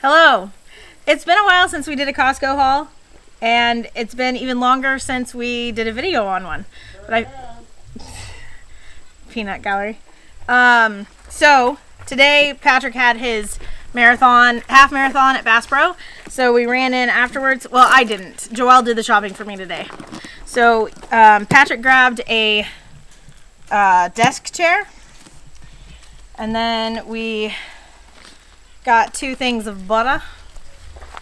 Hello. It's been a while since we did a Costco haul, and it's been even longer since we did a video on one. But Peanut gallery. So today Patrick had his half marathon at Bass Pro. So we ran in afterwards. Well, I didn't. Joelle did the shopping for me today. So Patrick grabbed a desk chair, and then we got 2 things of butter.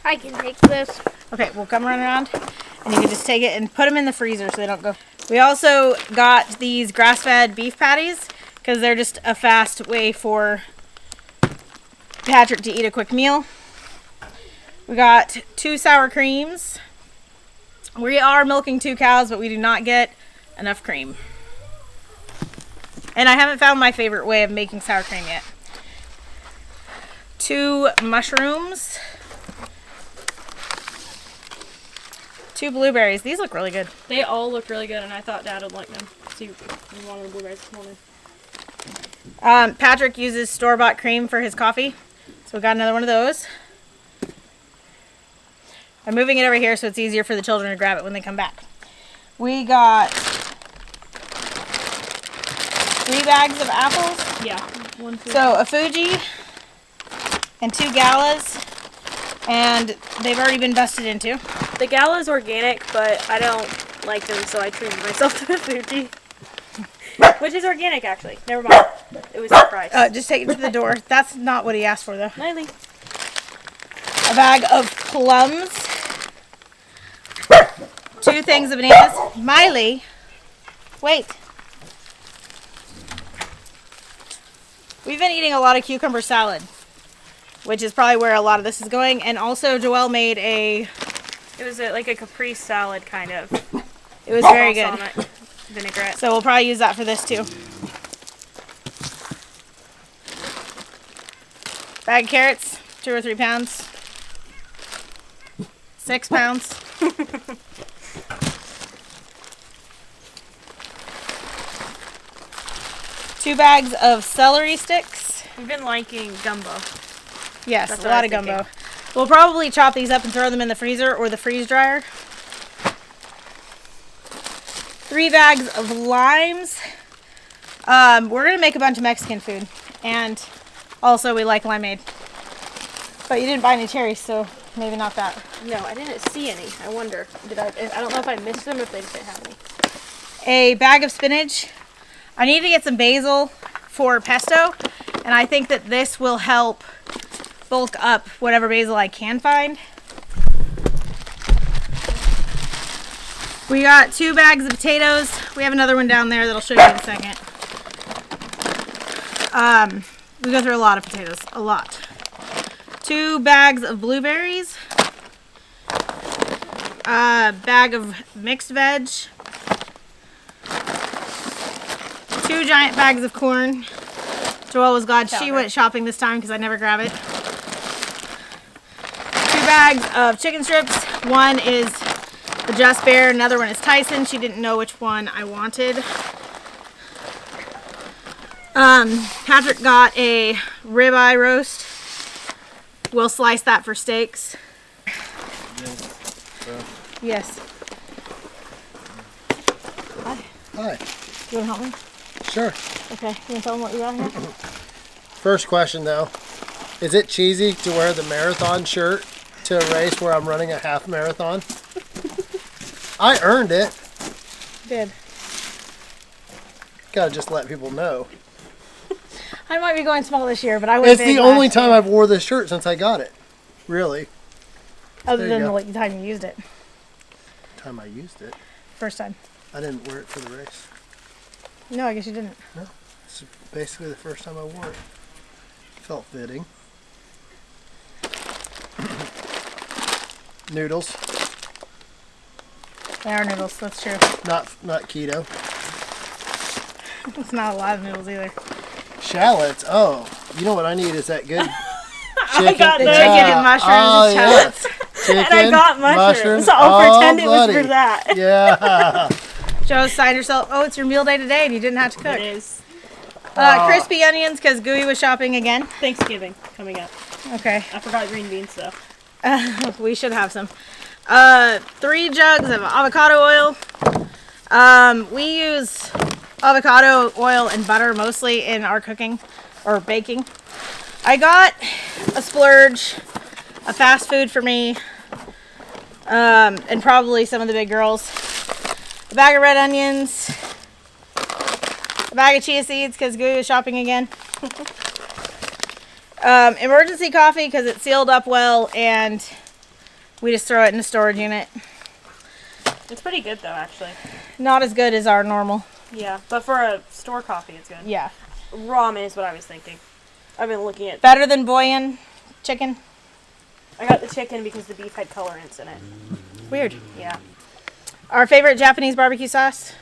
I can take this. Okay, we'll come run around, and you can just take it and put them in the freezer so they don't go. We also got these grass-fed beef patties because they're just a fast way for Patrick to eat a quick meal. We got 2 sour creams. We are milking 2 cows, but we do not get enough cream. And I haven't found my favorite way of making sour cream yet. 2 mushrooms. 2 blueberries. These look really good. They all look really good, and I thought Dad would like them. So you wanted the blueberries this morning. Patrick uses store-bought cream for his coffee, so we got another one of those. I'm moving it over here so it's easier for the children to grab it when they come back. We got 3 bags of apples. Yeah. 1, 2. So a Fuji and 2 galas, and they've already been busted into. The Gala's organic, but I don't like them, so I treated myself to the Fuji. Which is organic, actually. Never mind. It was surprise. Just take it to the door. That's not what he asked for, though. Lilley. A bag of plums. 2 things of bananas. Miley, wait. We've been eating a lot of cucumber salad, which is probably where a lot of this is going. And also, Joelle made It was like a Capri salad, kind of. it was very good. On it. Vinaigrette. So we'll probably use that for this too. Bag of carrots, 2 or 3 pounds. 6 pounds. 2 bags of celery sticks. We've been liking gumbo. Yes, That's a lot of gumbo. We'll probably chop these up and throw them in the freezer or the freeze dryer. 3 bags of limes. We're going to make a bunch of Mexican food. And also we like limeade. But you didn't buy any cherries, so maybe not that. No, I didn't see any. I wonder. I don't know if I missed them or if they just didn't have any. A bag of spinach. I need to get some basil for pesto. And I think that this will help bulk up whatever basil I can find. We got 2 bags of potatoes. We have another one down there that'll show you in a second. We go through a lot of potatoes, a lot. 2 bags of blueberries. A bag of mixed veg. 2 giant bags of corn. Joelle was glad she went shopping this time because I never grab it. 2 bags of chicken strips. One is the Just Bear, another one is Tyson. She didn't know which one I wanted. Patrick got a ribeye roast. We'll slice that for steaks. Yes. Hi. Hi. You want to help me? Sure. Okay. You want to tell them what you got here? First question though, is it cheesy to wear the marathon shirt to a race where I'm running a half marathon? I earned it. Did. Gotta just let people know. I might be going small this year, but I went It's big the only last time year. I've wore this shirt since I got it. Really. Other There you than go. the time you used it. Time I used it. First time. I didn't wear it for the race. No, I guess you didn't. No. It's basically the first time I wore it. Felt fitting. Noodles. They are noodles, that's true. Not keto. It's not a lot of noodles either. Shallots. Oh, you know what I need is that good chicken. I got The the chicken and mushrooms and shallots. Chicken, And I got mushrooms, so I'll pretend it was for that. Yeah. Joe signed herself. Oh, it's your meal day today, and you didn't have to cook. It is. Crispy onions because Gooey was shopping again. Thanksgiving coming up. Okay. I forgot green beans though. We should have some. 3 jugs of avocado oil. We use avocado oil and butter mostly in our cooking or baking. I got a splurge, a fast food for me, and probably some of the big girls. A bag of red onions, a bag of chia seeds because Goo is shopping again. Emergency coffee because it's sealed up well and we just throw it in the storage unit. It's pretty good though, actually. Not as good as our normal. Yeah, but for a store coffee, it's good. Yeah. Ramen is what I was thinking. I've been looking at. Better than Boyan chicken. I got the chicken because the beef had colorants in it. Weird. Yeah. Our favorite Japanese barbecue sauce.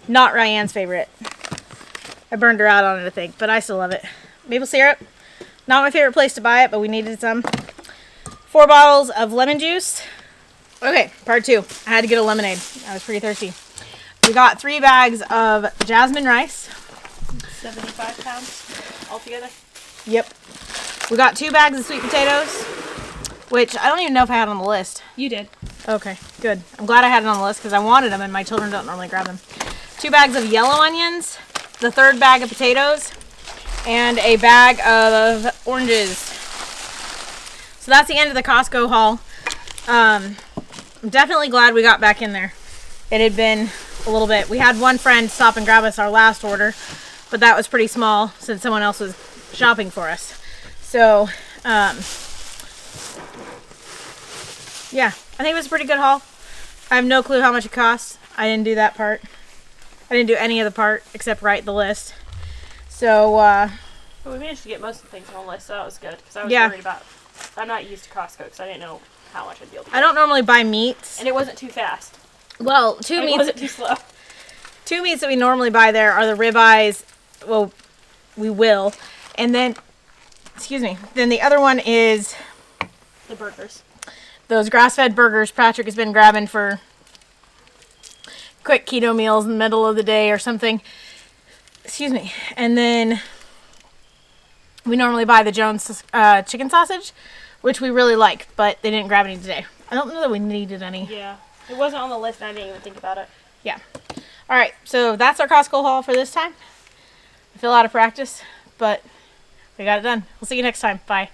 Not Ryan's favorite. I burned her out on it, I think, but I still love it. Maple syrup. Not my favorite place to buy it, but we needed some. 4 bottles of lemon juice. Okay, part 2. I had to get a lemonade. I was pretty thirsty. We got 3 bags of jasmine rice. 75 pounds altogether. Yep. We got 2 bags of sweet potatoes, which I don't even know if I had on the list. You did. Okay, good. I'm glad I had it on the list because I wanted them and my children don't normally grab them. 2 bags of yellow onions, the 3rd bag of potatoes, and a bag of oranges. So that's the end of the Costco haul. I'm definitely glad we got back in there. It had been a little bit. We had one friend stop and grab us our last order, but that was pretty small since someone else was shopping for us. So, yeah, I think it was a pretty good haul. I have no clue how much it cost. I didn't do that part. I didn't do any of the part except write the list. So, But we managed to get most of the things on the list, so that was good. Because I was Yeah. worried about. I'm not used to Costco because I didn't know how much I'd be able to I don't normally buy meats. And it wasn't too fast. Well, two It meats wasn't too slow. 2 meats that we normally buy there are the ribeyes. Well, we will. And then, excuse me, then the other one is The burgers. those grass-fed burgers Patrick has been grabbing for quick keto meals in the middle of the day or something. Excuse me. And then we normally buy the Jones chicken sausage, which we really like, but they didn't grab any today. I don't know that we needed any. Yeah. It wasn't on the list and I didn't even think about it. Yeah. All right, so that's our Costco haul for this time. I feel out of practice, but we got it done. We'll see you next time. Bye.